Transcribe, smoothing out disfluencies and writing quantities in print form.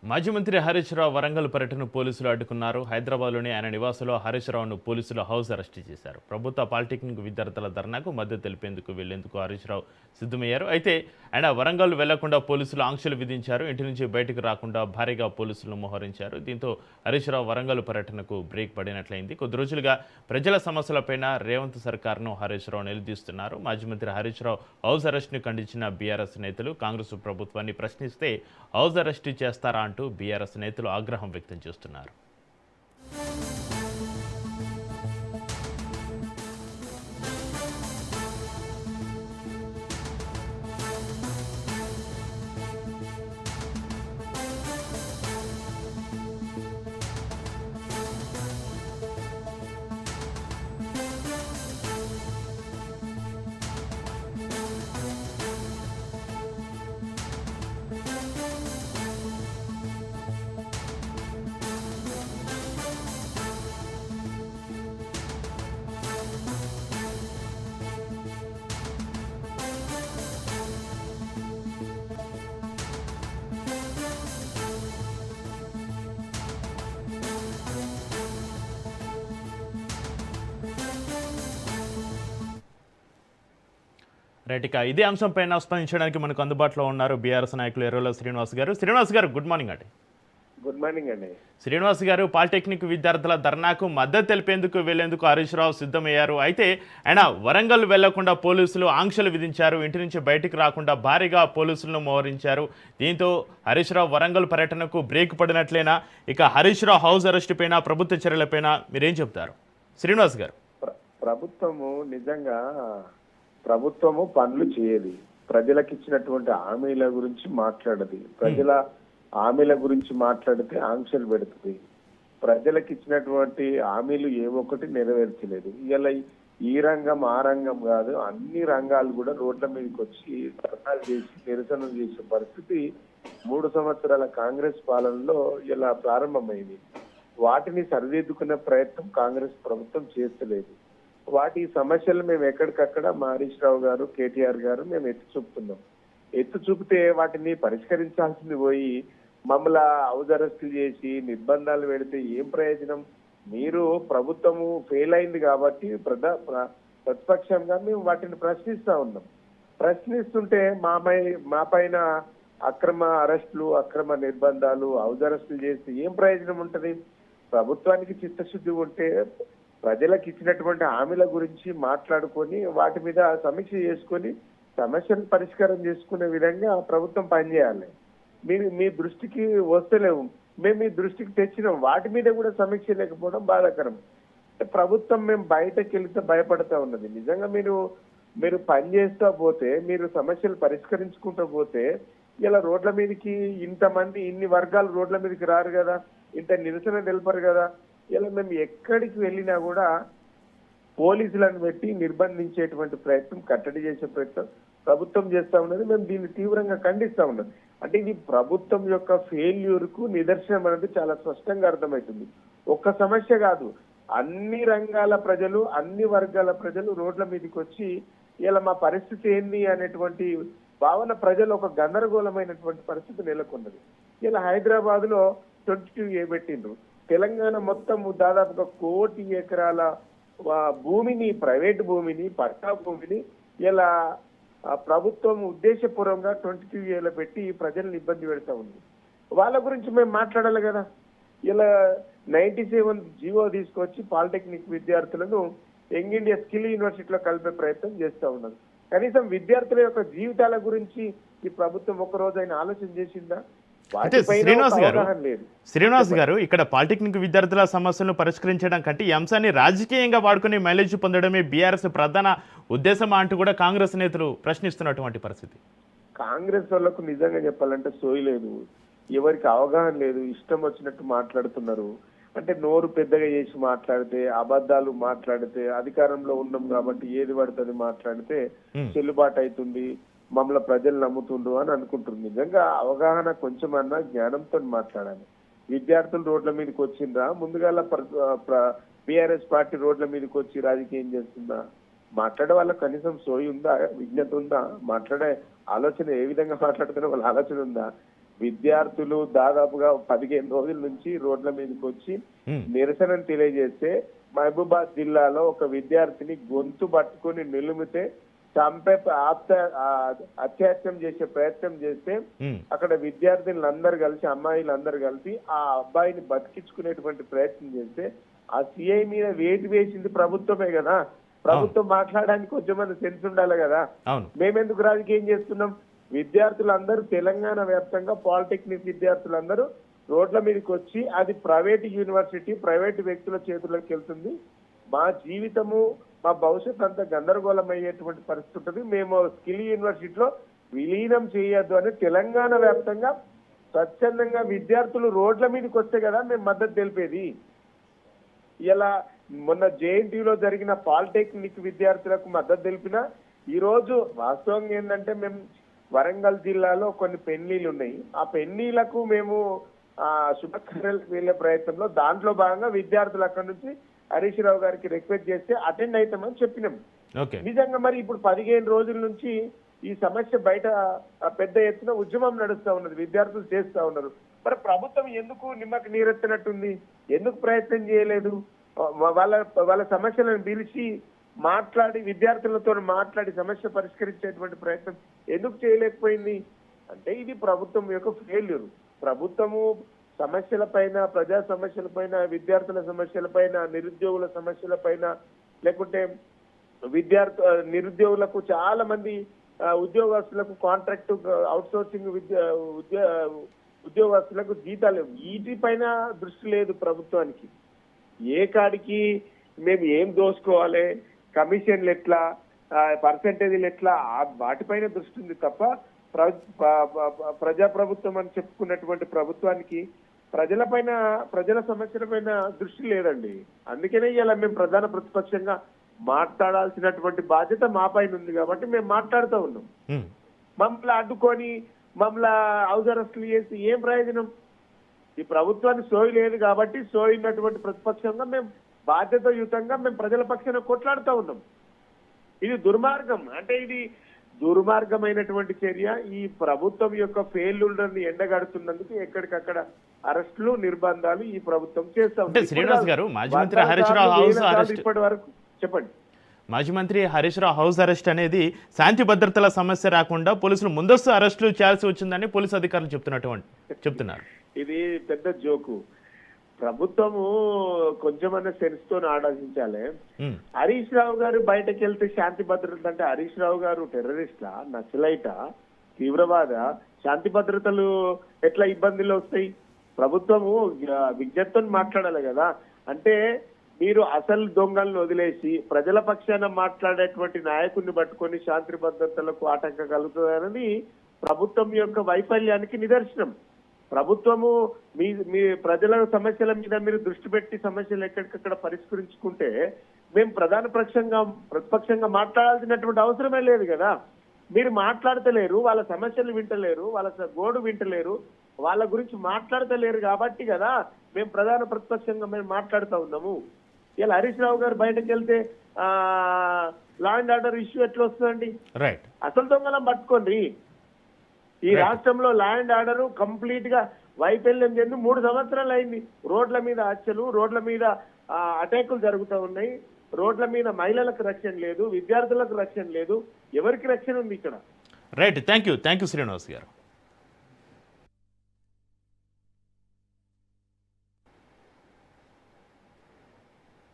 మాజీ మంత్రి హరీష్ రావు వరంగల్ పర్యటన పోలీసులు అడ్డుకున్నారు. హైదరాబాద్లోని ఆయన నివాసంలో హరీష్ రావును పోలీసులు హౌస్ అరెస్ట్ చేశారు. ప్రభుత్వ పాలిటెక్నిక్ విద్యార్థుల ధర్నాకు మద్దతు తెలిపేందుకు వెళ్లేందుకు హరీష్ రావు సిద్ధమయ్యారు. అయితే ఆయన వరంగల్ వెళ్లకుండా పోలీసులు ఆంక్షలు విధించారు. ఇంటి నుంచి బయటకు రాకుండా భారీగా పోలీసులను మోహరించారు. దీంతో హరీష్ రావు వరంగల్ పర్యటనకు బ్రేక్ పడినట్లయింది. కొద్ది రోజులుగా ప్రజల సమస్యలపైన రేవంత్ సర్కార్ను హరీష్ రావు నిలదీస్తున్నారు. మాజీ మంత్రి హరీష్ రావు హౌస్ అరెస్ట్ను ఖండించిన బీఆర్ఎస్ నేతలు కాంగ్రెస్ ప్రభుత్వాన్ని ప్రశ్నిస్తే హౌస్ అరెస్ట్ చేస్తారా అంటూ బీఆర్ఎస్ నేతలు ఆగ్రహం వ్యక్తం చేస్తున్నారు. రైట్, ఇక ఇదే అంశంపైన స్పందించడానికి మనకు అందుబాటులో ఉన్నారు బీఆర్ఎస్ నాయకులు ఎర్రల శ్రీనివాస్ గారు. శ్రీనివాస్ గారు, గుడ్ మార్నింగ్ అండి. గుడ్ మార్నింగ్ అండి. శ్రీనివాస్ గారు, పాలిటెక్నిక్ విద్యార్థుల ధర్నాకు మద్దతు తెలిపేందుకు వెళ్లేందుకు హరీష్ రావు సిద్ధమయ్యారు. అయితే ఆయన వరంగల్ వెళ్లకుండా పోలీసులు ఆంక్షలు విధించారు. ఇంటి నుంచి బయటికి రాకుండా భారీగా పోలీసులను మోహరించారు. దీంతో హరీష్ రావు వరంగల్ పర్యటనకు బ్రేక్ పడినట్లేనా? ఇక హరీష్ రావు హౌస్ అరెస్ట్ పైన, ప్రభుత్వ చర్యలపైన మీరేం చెప్తారు శ్రీనివాస్ గారు? ప్రభుత్వము పనులు చేయదు. ప్రజలకు ఇచ్చినటువంటి హామీల గురించి మాట్లాడదు. ప్రజల హామీల గురించి మాట్లాడితే ఆంక్షలు పెడుతుంది. ప్రజలకు ఇచ్చినటువంటి హామీలు ఏ ఒక్కటి నెరవేర్చలేదు. ఇలా ఈ రంగం ఆ రంగం కాదు, అన్ని రంగాలు కూడా రోడ్ల మీదకి వచ్చి ధర్నాలు చేసి నిరసనలు చేసే పరిస్థితి 3 సంవత్సరాల కాంగ్రెస్ పాలనలో ఇలా ప్రారంభమైంది. వాటిని సరిదిద్దుకునే ప్రయత్నం కాంగ్రెస్ ప్రభుత్వం చేస్తలేదు. వాటి సమస్యలు మేము ఎక్కడికక్కడ మా హరీష్ రావు గారు, కేటీఆర్ గారు మేము ఎత్తి చూపుతున్నాం. ఎత్తి చూపితే వాటిని పరిష్కరించాల్సింది పోయి మమ్మల్ని హౌస్ అరెస్టులు చేసి నిర్బంధాలు పెడితే ఏం ప్రయోజనం? మీరు ప్రభుత్వము ఫెయిల్ అయింది కాబట్టి ప్రతిపక్షంగా మేము వాటిని ప్రశ్నిస్తా ఉన్నాం. ప్రశ్నిస్తుంటే మా పైన అక్రమ అరెస్టులు, అక్రమ నిర్బంధాలు, హౌస్ అరెస్టులు చేసి ఏం ప్రయోజనం ఉంటది? ప్రభుత్వానికి చిత్తశుద్ధి ఉంటే ప్రజలకు ఇచ్చినటువంటి హామీల గురించి మాట్లాడుకొని వాటి మీద సమీక్ష చేసుకొని సమస్యను పరిష్కారం చేసుకునే విధంగా ప్రభుత్వం పనిచేయాలి. మీ దృష్టికి వస్తలేవు, మేము మీ దృష్టికి తెచ్చినాం, వాటి మీద కూడా సమీక్ష లేకపోవడం బాధాకరం. ప్రభుత్వం మేము బయటకు వెళితే భయపడతా ఉన్నది. నిజంగా మీరు పని చేస్తా పోతే, మీరు సమస్యలు పరిష్కరించుకుంటూ పోతే ఇలా రోడ్ల మీదకి ఇంతమంది, ఇన్ని వర్గాలు రోడ్ల మీదకి రారు కదా, ఇంత నిరసన తెలపరు కదా. ఇలా మేము ఎక్కడికి వెళ్ళినా కూడా పోలీసులను పెట్టి నిర్బంధించేటువంటి ప్రయత్నం, కట్టడి చేసే ప్రయత్నం ప్రభుత్వం చేస్తా ఉన్నది. మేము దీన్ని తీవ్రంగా ఖండిస్తా ఉన్నాం. అంటే ఇది ప్రభుత్వం యొక్క ఫెయిల్యూర్ కు నిదర్శనం అనేది చాలా స్పష్టంగా అర్థమవుతుంది. ఒక్క సమస్య కాదు, అన్ని రంగాల ప్రజలు, అన్ని వర్గాల ప్రజలు రోడ్ల మీదకి వచ్చి ఇలా మా పరిస్థితి ఏంది అనేటువంటి భావన ప్రజలు ఒక గందరగోళమైనటువంటి పరిస్థితి నెలకొన్నది. ఇలా హైదరాబాద్ లో 22A పెట్టిండ్రు. తెలంగాణ మొత్తం దాదాపుగా 1 కోటి ఎకరాల భూమిని, ప్రైవేట్ భూమిని, పట్టా భూమిని ఇలా ప్రభుత్వం ఉద్దేశపూర్వకంగా 22Aలో పెట్టి ప్రజలను ఇబ్బంది పెడతా ఉంది. వాళ్ళ గురించి మేము మాట్లాడాలి కదా. ఇలా 97 జీవో తీసుకొచ్చి పాలిటెక్నిక్ విద్యార్థులను యంగ్ ఇండియా స్కిల్ యూనివర్సిటీలో కలిపే ప్రయత్నం చేస్తా ఉన్నారు. కనీసం విద్యార్థుల యొక్క జీవితాల గురించి ఈ ప్రభుత్వం ఒక్కరోజైనా ఆలోచన చేసిందా? అయితే శ్రీనివాస్ గారు, ఇక్కడ పాలిటెక్నిక్ విద్యార్థుల సమస్యలను పరిష్కరించడం కంటే ఈ అంశాన్ని రాజకీయంగా వాడుకుని మైలేజ్ పొందడమే బీఆర్ఎస్ ప్రధాన ఉద్దేశమా అంటూ కూడా కాంగ్రెస్ నేతలు ప్రశ్నిస్తున్నటువంటి పరిస్థితి. కాంగ్రెస్ వాళ్ళకు నిజంగా చెప్పాలంటే సోయి లేదు, ఎవరికి అవగాహన లేదు, ఇష్టం వచ్చినట్టు మాట్లాడుతున్నారు. అంటే నోరు పెద్దగా చేసి మాట్లాడితే, అబద్ధాలు మాట్లాడితే, అధికారంలో ఉన్నాం కాబట్టి ఏది పడుతుంది మాట్లాడితే చెల్లుబాటు అవుతుంది, మమ్మల్ని ప్రజలు నమ్ముతుండ్రు అని అనుకుంటున్నారు. నిజంగా అవగాహన కొంచెమన్నా జ్ఞానంతో మాట్లాడాలి. విద్యార్థులు రోడ్ల మీదకి వచ్చిందా? ముందుగాల బీఆర్ఎస్ పార్టీ రోడ్ల మీదకి వచ్చి రాజకీయం చేస్తుందా? మాట్లాడే వాళ్ళకి కనీసం సోయి ఉందా, విజ్ఞత ఉందా? మాట్లాడే ఆలోచన ఏ విధంగా మాట్లాడుతున్నా వాళ్ళ ఆలోచన ఉందా? విద్యార్థులు దాదాపుగా 15 రోజుల నుంచి రోడ్ల మీదకి వచ్చి నిరసనను తెలియజేస్తే మహబూబాద్ జిల్లాలో ఒక విద్యార్థిని గొంతు పట్టుకుని నిలుమితే చంపే అత్యాచారం చేసే ప్రయత్నం చేస్తే అక్కడ విద్యార్థులందరూ కలిసి అమ్మాయిలందరూ కలిసి ఆ అబ్బాయిని బతికించుకునేటువంటి ప్రయత్నం చేస్తే ఆ సిఐ మీద వేటు వేసింది ప్రభుత్వమే కదా. ప్రభుత్వం మాట్లాడడానికి కొంచెం సెన్స్ ఉండాలి కదా. మేమెందుకు రాజకీయం చేస్తున్నాం? విద్యార్థులందరూ తెలంగాణ వ్యాప్తంగా పాలిటెక్నిక్ విద్యార్థులందరూ రోడ్ల మీదకి వచ్చి అది ప్రైవేట్ యూనివర్సిటీ, ప్రైవేట్ వ్యక్తుల చేతుల్లోకి వెళ్తుంది. మా జీవితము, మా భవిష్యత్ అంతా గందరగోళం అయ్యేటువంటి పరిస్థితి ఉంటుంది. మేము స్కిల్ యూనివర్సిటీలో విలీనం చేయొద్దు అని తెలంగాణ వ్యాప్తంగా స్వచ్ఛందంగా విద్యార్థులు రోడ్ల మీదకి వస్తే కదా మేము మద్దతు తెలిపేది. ఇలా మొన్న జేఎన్టీయూలో జరిగిన పాలిటెక్నిక్ విద్యార్థులకు మద్దతు తెలిపిన ఈ రోజు వాస్తవంగా ఏంటంటే మేము వరంగల్ జిల్లాలో కొన్ని పెళ్లిళ్ళు ఉన్నాయి. ఆ పెళ్లిళ్లకు మేము శుభకార్యాలకు వెళ్లే ప్రయత్నంలో దాంట్లో భాగంగా విద్యార్థులు అక్కడి నుంచి హరీష్ రావు గారికి రిక్వెస్ట్ చేస్తే అటెండ్ అవుతామని చెప్పినాం. నిజంగా మరి ఇప్పుడు 15 రోజుల నుంచి ఈ సమస్య బయట పెద్ద ఎత్తున ఉద్యమం నడుస్తా ఉన్నది, విద్యార్థులు చేస్తా ఉన్నారు. మరి ప్రభుత్వం ఎందుకు నిమ్మకి నీరెత్తినట్టుంది? ఎందుకు ప్రయత్నం చేయలేదు? వాళ్ళ సమస్యలను పిలిచి మాట్లాడి విద్యార్థులతో మాట్లాడి సమస్య పరిష్కరించేటువంటి ప్రయత్నం ఎందుకు చేయలేకపోయింది? అంటే ఇది ప్రభుత్వం యొక్క ఫెయిల్యూర్. ప్రభుత్వము సమస్యలపైన, ప్రజా సమస్యలపైన, విద్యార్థుల సమస్యలపైన, నిరుద్యోగుల సమస్యలపైన, లేకుంటే నిరుద్యోగులకు చాలా మంది ఉద్యోగస్తులకు కాంట్రాక్ట్ అవుట్సోర్సింగ్ ఉద్యోగస్తులకు జీతాలు, వీటిపైన దృష్టి లేదు ప్రభుత్వానికి. ఏ కాడికి మేము ఏం దోసుకోవాలి, కమిషన్లు ఎట్లా, పర్సెంటేజీలు ఎట్లా, వాటిపైన దృష్టి ఉంది తప్ప ప్రజాప్రభుత్వం అని చెప్పుకున్నటువంటి ప్రభుత్వానికి ప్రజల సమస్యలపైన దృష్టి లేదండి. అందుకనే ఇలా మేము ప్రధాన ప్రతిపక్షంగా మాట్లాడాల్సినటువంటి బాధ్యత మా పైన ఉంది కాబట్టి మేము మాట్లాడుతూ ఉన్నాం. మమ్మల్ని అడ్డుకొని మమ్మల్ని హౌస్ అరెస్టులు చేసి ఏం ప్రయోజనం? ఈ ప్రభుత్వానికి సోయి లేదు కాబట్టి సోయినటువంటి ప్రతిపక్షంగా మేము బాధ్యతాయుతంగా మేము ప్రజల పక్షాన కొట్లాడుతూ ఉన్నాం. ఇది దుర్మార్గం. అంటే ఇది దుర్మార్గమైనటువంటి చర్య. ఈ ప్రభుత్వం యొక్క ఫెయిల్యూర్ని ఎండగడుతున్నందుకు ఎక్కడికక్కడ అరెస్టులు, నిర్బంధాలు ఈ ప్రభుత్వం చేస్తా ఉంది. శ్రీనివాస్ గారు, మాజీ మంత్రి హరీష్ రావు హౌస్ అరెస్ట్, ఇప్పటి వరకు చెప్పండి. మాజీ మంత్రి హరీష్ రావు హౌస్ అరెస్ట్ అనేది శాంతి భద్రతల సమస్య రాకుండా పోలీసులు ముందస్తు అరెస్టులు చేయాల్సి వచ్చిందని పోలీసు అధికారులు చెప్తున్నారు. ఇది పెద్ద జోకు. ప్రభుత్వము కొంచెమన్నా సెన్స్ తో ఆలోచించాలి. హరీష్ రావు గారు బయటకు వెళ్తే శాంతి భద్రతలు అంటే హరీష్ రావు గారు టెర్రరిస్టా, నక్సలైటా, తీవ్రవాద? శాంతి భద్రతలు ఎట్లా ఇబ్బందులు వస్తాయి? ప్రభుత్వము విజ్ఞప్తితో మాట్లాడాలి కదా. అంటే మీరు అసలు దొంగలను వదిలేసి ప్రజల పక్షాన మాట్లాడేటువంటి నాయకుడిని పట్టుకొని శాంతి భద్రతలకు ఆటంకం కలుగుతుందనేది ప్రభుత్వం యొక్క వైఫల్యానికి నిదర్శనం. ప్రభుత్వము మీ ప్రజల సమస్యల మీద మీరు దృష్టి పెట్టి సమస్యలు ఎక్కడికక్కడ పరిష్కరించుకుంటే మేము ప్రతిపక్షంగా మాట్లాడాల్సినటువంటి అవసరమే లేదు కదా. మీరు మాట్లాడతలేరు, వాళ్ళ సమస్యలు వింటలేరు, వాళ్ళ గోడు వింటలేరు, వాళ్ళ గురించి మాట్లాడతలేరు కాబట్టి కదా మేము ప్రధాన ప్రతిపక్షంగా మేము మాట్లాడుతూ ఉన్నాము. ఇలా హరీష్ రావు గారు బయటకు వెళ్తే లా అండ్ ఆర్డర్ ఇష్యూ ఎట్లా వస్తుందండి? అసలు దొంగలం పట్టుకోండి. ఈ రాష్ట్రంలో లా అండ్ ఆర్డర్ కంప్లీట్ గా వైఫల్యం చెంది 3 సంవత్సరాలు అయింది. రోడ్ల మీద హత్యలు, రోడ్ల మీద అటాకులు జరుగుతూ ఉన్నాయి. రోడ్ల మీద మహిళలకు రక్షణ లేదు, విద్యార్థులకు రక్షణ లేదు. ఎవరికి రక్షణ ఉంది ఇక్కడ? రైట్, థ్యాంక్ యూ శ్రీనివాస్ గారు.